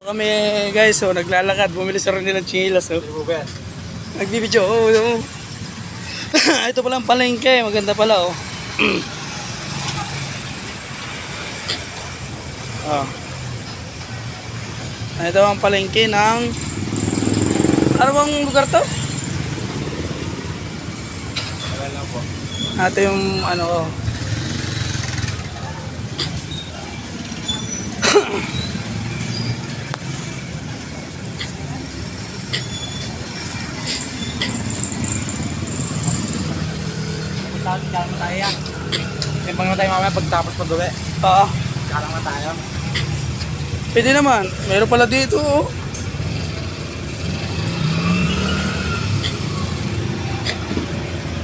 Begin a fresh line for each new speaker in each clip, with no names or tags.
Kami guys, so naglalakad, bumili sa rin ng chilas. So. Nagbibidyo, oh. Ito pala ang palengke, maganda pala oh. Oh. Ito ang palengke ng ano bang lugar to?
Wala lang po.
Ito yung ano oh.
Kalang na tayo yan. Timpang na tayo mamaya pagtapos pag-uwi.
Oo.
Kalang na tayo.
Pwede naman, meron pala dito oh.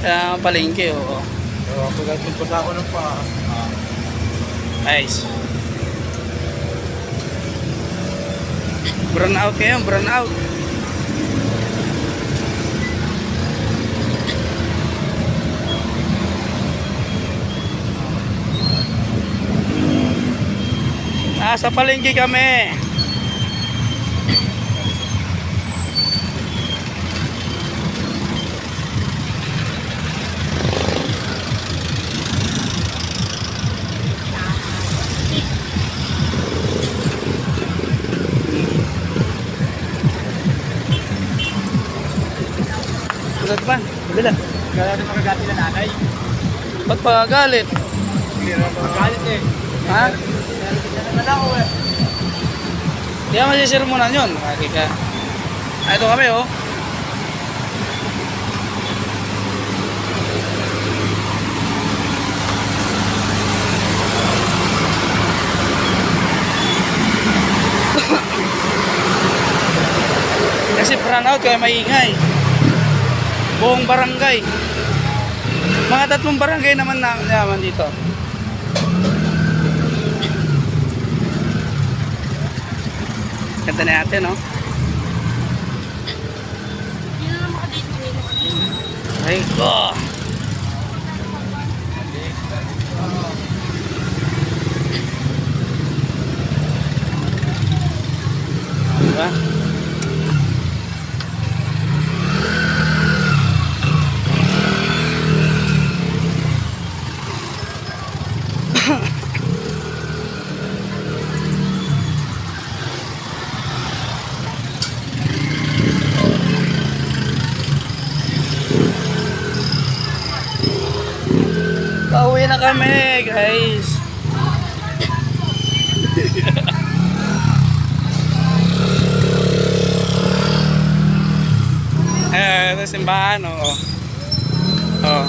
Kaya ang palengke oh.
So, pagdating ko sa ako ng pa.
Nice. Brown out kayo, brown out. Sa palengke kami. Agad pa, bila.
Kaya natin makagati na nanay.
Ba't pa galit?
Magalit eh.
Ha?
Wala ko eh.
Di ka masisirmonan yun. Kaki ka. Ito kami oh. Kasi brown out kaya maingay. Buong barangay. Mga 3 barangay naman naman dito. Ganda na natin, no? Ay, ko! Diba? Pauwi na kami, guys. Ito simbahan, oh. Oh.